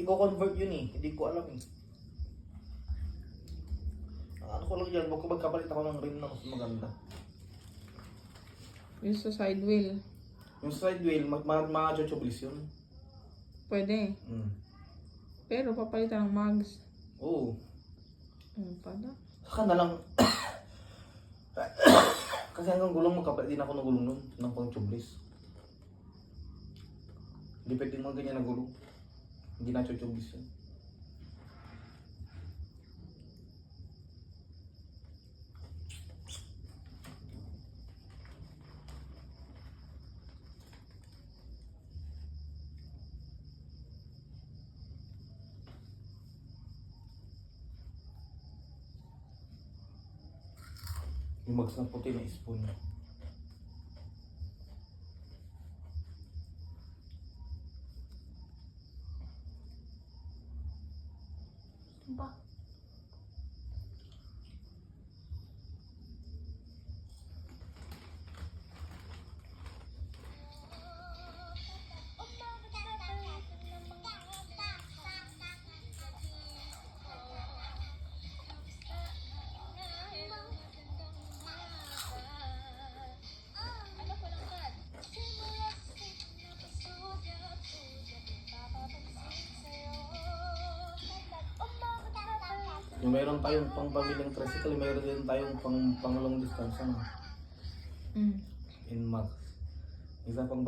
i-convert yun eh. Hindi ko alam eh. Ano ko lang yan, magkapalit ako ng rim na mas maganda. Yung sa side wheel. Yung side wheel, mga chochoblis yun. Pwede. Pero papalitan ng mags. Oo. Ano pala? Saka na lang. Kasi hanggang gulong magkapalit din ako ng gulong nun. Ng pang choblis. Hindi pwede mga ganyan na gulong. Hindi na chochoblis yun. Yung mags na puti na spoon. Ba? Yung mayroon tayong pang pamilyang tricycle, mayroon din tayong pang long distance ano? In max. Isa pang